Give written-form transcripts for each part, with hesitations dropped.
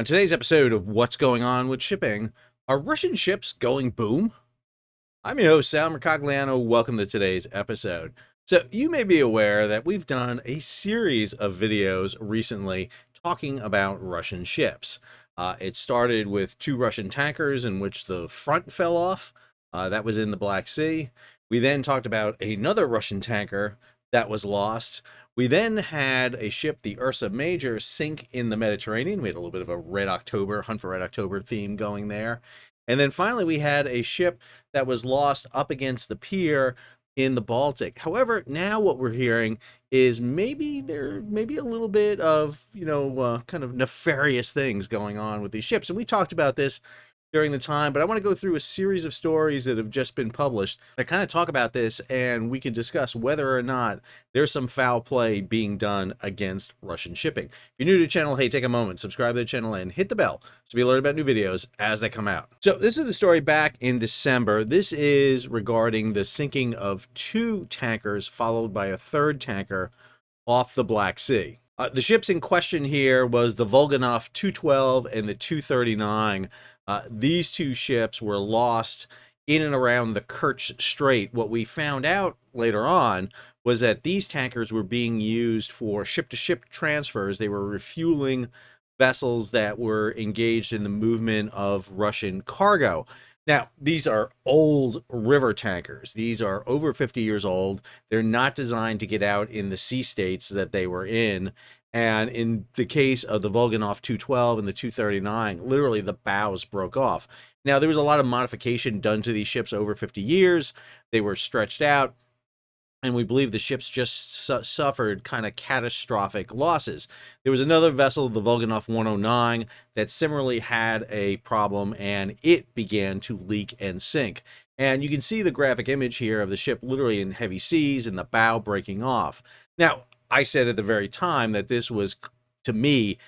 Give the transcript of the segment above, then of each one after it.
On today's episode of What's Going On with Shipping, are Russian ships going boom? I'm your host, Sal Mercogliano. Welcome to today's episode. So, you may be aware that we've done a series of videos recently talking about Russian ships. It started with two Russian tankers in which the front fell off. That was in the Black Sea. We then talked about another Russian tanker that was lost. We then had a ship, the Ursa Major, sink in the Mediterranean. We had a little bit of a Red October, Hunt for Red October theme going there. And then finally, we had a ship that was lost up against the pier in the Baltic. However, now what we're hearing is maybe there may be a little bit of, kind of nefarious things going on with these ships. And we talked about this during the time, but I want to go through a series of stories that have just been published that kind of talk about this, and we can discuss whether or not there's some foul play being done against Russian shipping. If you're new to the channel, hey, take a moment, subscribe to the channel, and hit the bell to be alerted about new videos as they come out. So this is the story back in December. This is regarding the sinking of two tankers followed by a third tanker off the Black Sea. The ships in question here was the Volganov 212 and the 239. These two ships were lost in and around the Kerch Strait. What we found out later on was that these tankers were being used for ship-to-ship transfers. They were refueling vessels that were engaged in the movement of Russian cargo. Now, these are old river tankers. These are over 50 years old. They're not designed to get out in the sea states that they were in. And in the case of the Volganov 212 and the 239, literally the bows broke off. Now, there was a lot of modification done to these ships over 50 years. They were stretched out, and we believe the ships just suffered kind of catastrophic losses. There was another vessel, the Volganov 109, that similarly had a problem, and it began to leak and sink. And you can see the graphic image here of the ship literally in heavy seas and the bow breaking off. Now, I said at the very time that this was, to me,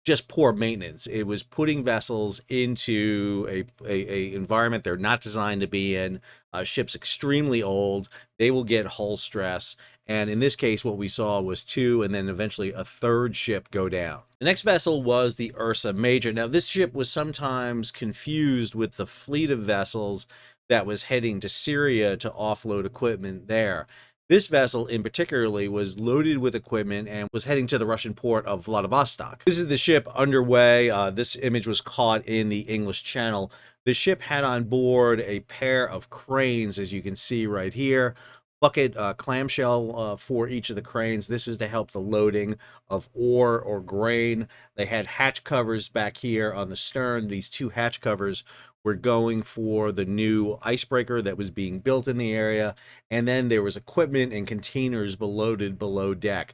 just poor maintenance. It was putting vessels into a environment they're not designed to be in. Ships extremely old. They will get hull stress. And in this case, what we saw was two and then eventually a third ship go down. The next vessel was the Ursa Major. Now, this ship was sometimes confused with the fleet of vessels that was heading to Syria to offload equipment there. This vessel in particularly was loaded with equipment and was heading to the Russian port of Vladivostok. This is the ship underway. This image was caught in the English Channel. The ship had on board a pair of cranes, as you can see right here. Bucket clamshell for each of the cranes. This is to help the loading of ore or grain. They had hatch covers back here on the stern. These two hatch covers were going for the new icebreaker that was being built in the area. And then there was equipment and containers loaded below deck.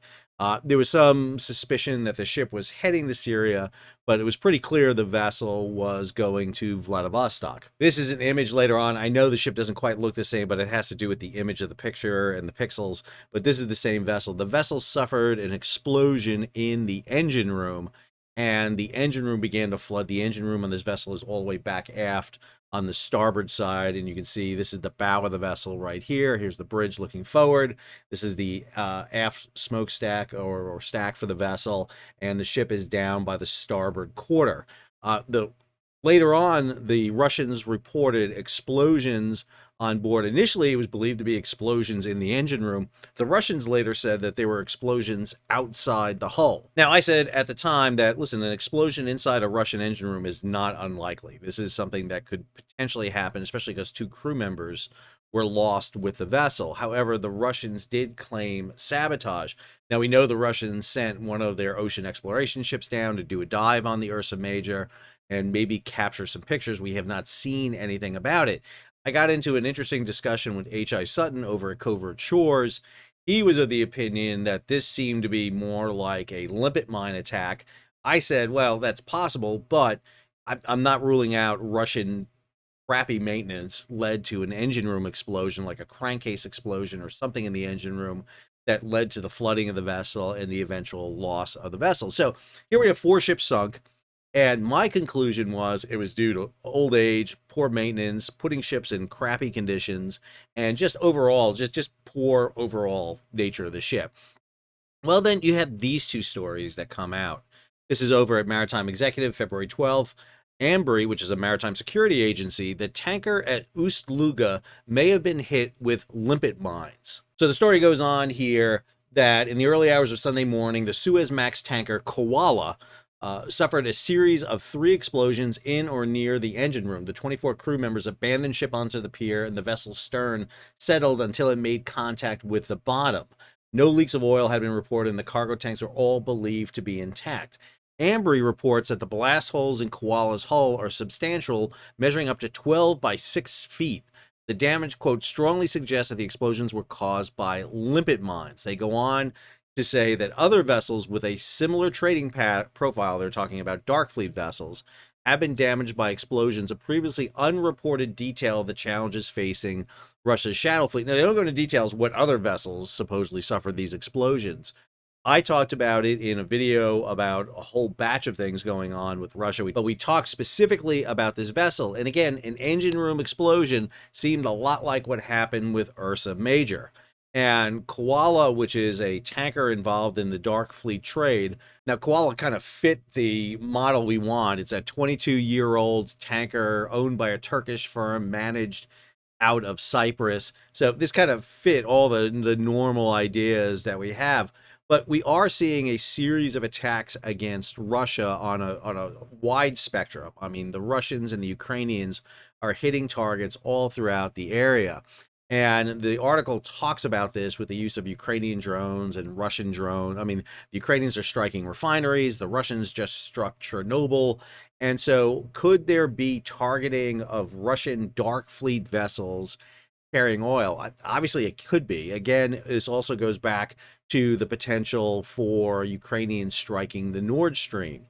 There was some suspicion that the ship was heading to Syria, but it was pretty clear the vessel was going to Vladivostok. This is an image later on. I know the ship doesn't quite look the same, but it has to do with the image of the picture and the pixels. But this is the same vessel. The vessel suffered an explosion in the engine room, and the engine room began to flood. The engine room on this vessel is all the way back aft on the starboard side, and you can see this is the bow of the vessel right here. Here's the bridge looking forward. This is the aft smokestack or stack for the vessel, and the ship is down by the starboard quarter. Later on, the Russians reported explosions on board. Initially, it was believed to be explosions in the engine room. The Russians later said that there were explosions outside the hull. Now, I said at the time that, listen, an explosion inside a Russian engine room is not unlikely. This is something that could potentially happen, especially because two crew members were lost with the vessel. However, the Russians did claim sabotage. Now, we know the Russians sent one of their ocean exploration ships down to do a dive on the Ursa Major and maybe capture some pictures. We have not seen anything about it. I got into an interesting discussion with H.I. Sutton over at Covert Shores. He was of the opinion that this seemed to be more like a Limpet mine attack. I said, well, that's possible, but I'm not ruling out Russian crappy maintenance led to an engine room explosion, like a crankcase explosion or something in the engine room that led to the flooding of the vessel and the eventual loss of the vessel. So here we have four ships sunk. And my conclusion was it was due to old age, poor maintenance, putting ships in crappy conditions, and just overall, just poor overall nature of the ship. Well, then you have these two stories that come out. This is over at Maritime Executive, February 12th. Ambrey, which is a maritime security agency, the tanker at Ust-Luga may have been hit with limpet mines. So the story goes on here that in the early hours of Sunday morning, the Suezmax tanker Koala suffered a series of 3 explosions in or near the engine room. The 24 crew members abandoned ship onto the pier, and the vessel's stern settled until it made contact with the bottom. No leaks of oil had been reported, and the cargo tanks are all believed to be intact. Ambrey reports that the blast holes in Koala's hull are substantial, measuring up to 12 by 6 feet. The damage, quote, strongly suggests that the explosions were caused by limpet mines. They go on to say that other vessels with a similar trading profile, they're talking about dark fleet vessels, have been damaged by explosions, a previously unreported detail of the challenges facing Russia's shadow fleet. Now, they don't go into details what other vessels supposedly suffered these explosions. I talked about it in a video about a whole batch of things going on with Russia, but we talked specifically about this vessel. And again, an engine room explosion seemed a lot like what happened with Ursa Major. And Koala, which is a tanker involved in the dark fleet trade. Now, Koala kind of fit the model we want. It's a 22-year-old tanker owned by a Turkish firm, managed out of Cyprus. So this kind of fit all the normal ideas that we have. But we are seeing a series of attacks against Russia on a wide spectrum. I mean, the Russians and the Ukrainians are hitting targets all throughout the area. And the article talks about this with the use of Ukrainian drones and Russian drones. I mean, the Ukrainians are striking refineries. The Russians just struck Chernobyl. And so could there be targeting of Russian dark fleet vessels carrying oil? Obviously, it could be. Again, this also goes back to the potential for Ukrainians striking the Nord Stream.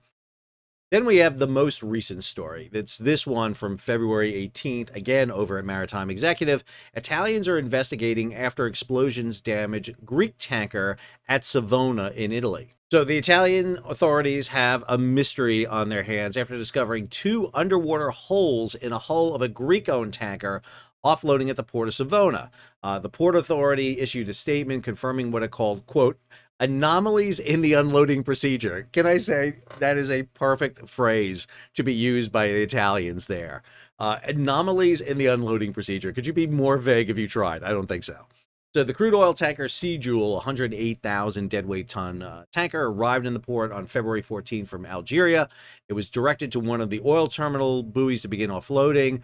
Then we have the most recent story. That's this one from February 18th, again over at Maritime Executive. Italians are investigating after explosions damage Greek tanker at Savona in Italy. So the Italian authorities have a mystery on their hands after discovering 2 underwater holes in a hull of a Greek-owned tanker offloading at the port of Savona. The port authority issued a statement confirming what it called, quote, anomalies in the unloading procedure. Can I say that is a perfect phrase to be used by the Italians there? Anomalies in the unloading procedure. Could you be more vague if you tried? I don't think so. So the crude oil tanker Sea Jewel, 108,000 deadweight ton tanker, arrived in the port on February 14th from Algeria. It was directed to one of the oil terminal buoys to begin offloading.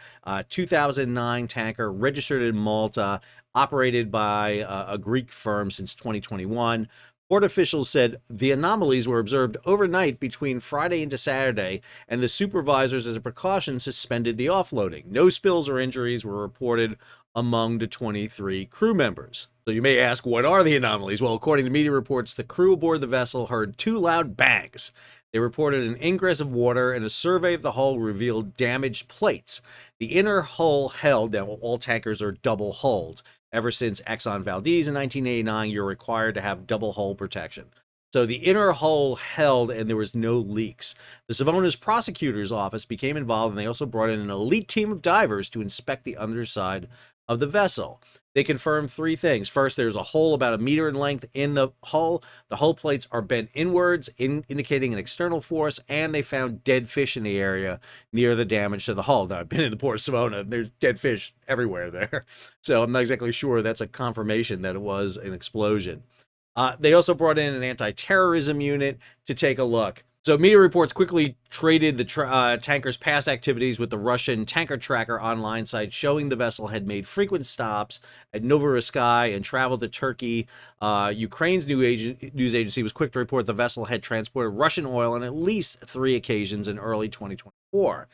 2009 tanker, registered in Malta, operated by a Greek firm since 2021. Port officials said the anomalies were observed overnight between Friday into Saturday, and the supervisors, as a precaution, suspended the offloading. No spills or injuries were reported among the 23 crew members. So you may ask, what are the anomalies? Well, according to media reports, the crew aboard the vessel heard 2 loud bangs. They reported an ingress of water, and a survey of the hull revealed damaged plates. The inner hull held. Now, all tankers are double hulled. Ever since Exxon Valdez in 1989, you're required to have double hull protection. So the inner hull held, and there was no leaks. The Savona's prosecutor's office became involved, and they also brought in an elite team of divers to inspect the underside of the vessel. They confirmed 3 things. First, there's a hole about 1 meter in length in the hull. The hull plates are bent inwards, indicating an external force, and they found dead fish in the area near the damage to the hull. Now, I've been in the port of Savona. There's dead fish everywhere there. So I'm not exactly sure that's a confirmation that it was an explosion. They also brought in an anti-terrorism unit to take a look. So media reports quickly traded the tanker's past activities with the Russian tanker tracker online site, showing the vessel had made frequent stops at Novorossiysk and traveled to Turkey. Ukraine's news agency was quick to report the vessel had transported Russian oil on at least 3 occasions in early 2024.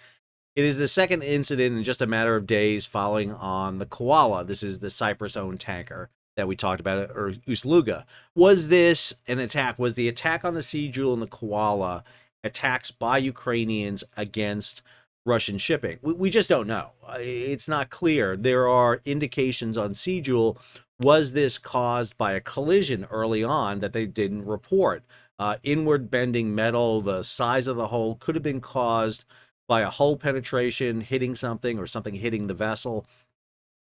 It is the second incident in just a matter of days following on the Koala. This is the Cyprus-owned tanker that we talked about, or Ust-Luga. Was this an attack? Was the attack on the Sea Jewel and the Koala attacks by Ukrainians against Russian shipping? We just don't know. It's not clear. There are indications on Sea Jewel. Was this caused by a collision early on that they didn't report? Inward bending metal, the size of the hole could have been caused by a hull penetration hitting something or something hitting the vessel.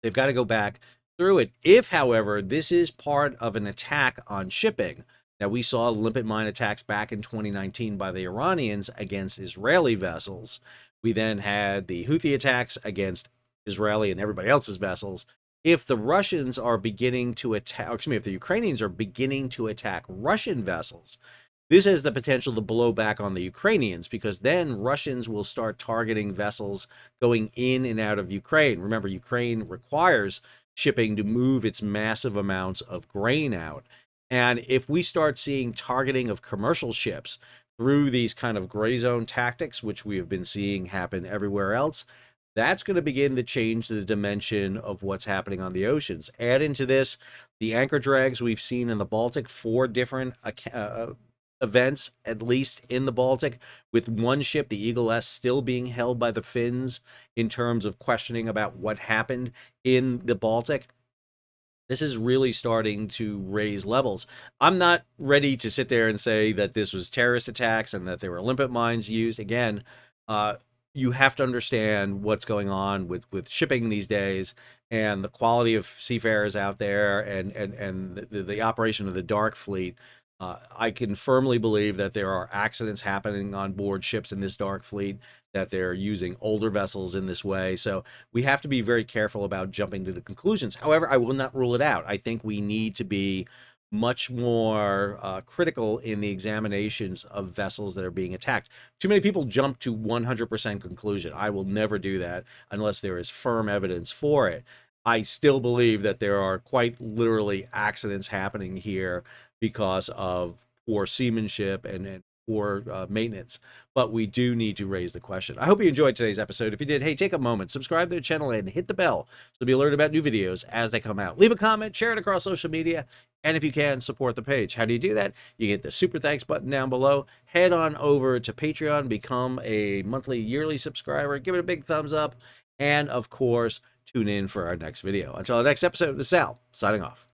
They've got to go back through it. If, however, this is part of an attack on shipping, Now, we saw Limpet mine attacks back in 2019 by the Iranians against Israeli vessels. We then had the Houthi attacks against Israeli and everybody else's vessels. If the Russians are beginning to attack, excuse me, if the Ukrainians are beginning to attack Russian vessels, this has the potential to blow back on the Ukrainians, because then Russians will start targeting vessels going in and out of Ukraine. Remember, Ukraine requires shipping to move its massive amounts of grain out. And if we start seeing targeting of commercial ships through these kind of gray zone tactics, which we have been seeing happen everywhere else, that's going to begin to change the dimension of what's happening on the oceans. Add into this the anchor drags we've seen in the Baltic, 4 different events, at least in the Baltic, with one ship, the Eagle S, still being held by the Finns in terms of questioning about what happened in the Baltic. This is really starting to raise levels. I'm not ready to sit there and say that this was terrorist attacks and that there were limpet mines used. Again, you have to understand what's going on with shipping these days and the quality of seafarers out there, and the operation of the dark fleet. I can firmly believe that there are accidents happening on board ships in this dark fleet, that they're using older vessels in this way. So we have to be very careful about jumping to the conclusions. However, I will not rule it out. I think we need to be much more critical in the examinations of vessels that are being attacked. Too many people jump to 100% conclusion. I will never do that unless there is firm evidence for it. I still believe that there are quite literally accidents happening here because of poor seamanship and poor maintenance. But we do need to raise the question. I hope you enjoyed today's episode. If you did, hey, take a moment, subscribe to the channel, and hit the bell to be alerted about new videos as they come out. Leave a comment, share it across social media, and if you can, support the page. How do you do that? You hit the super thanks button down below. Head on over to Patreon, become a monthly, yearly subscriber, give it a big thumbs up, and of course, tune in for our next video. Until our next episode, this is Sal, signing off.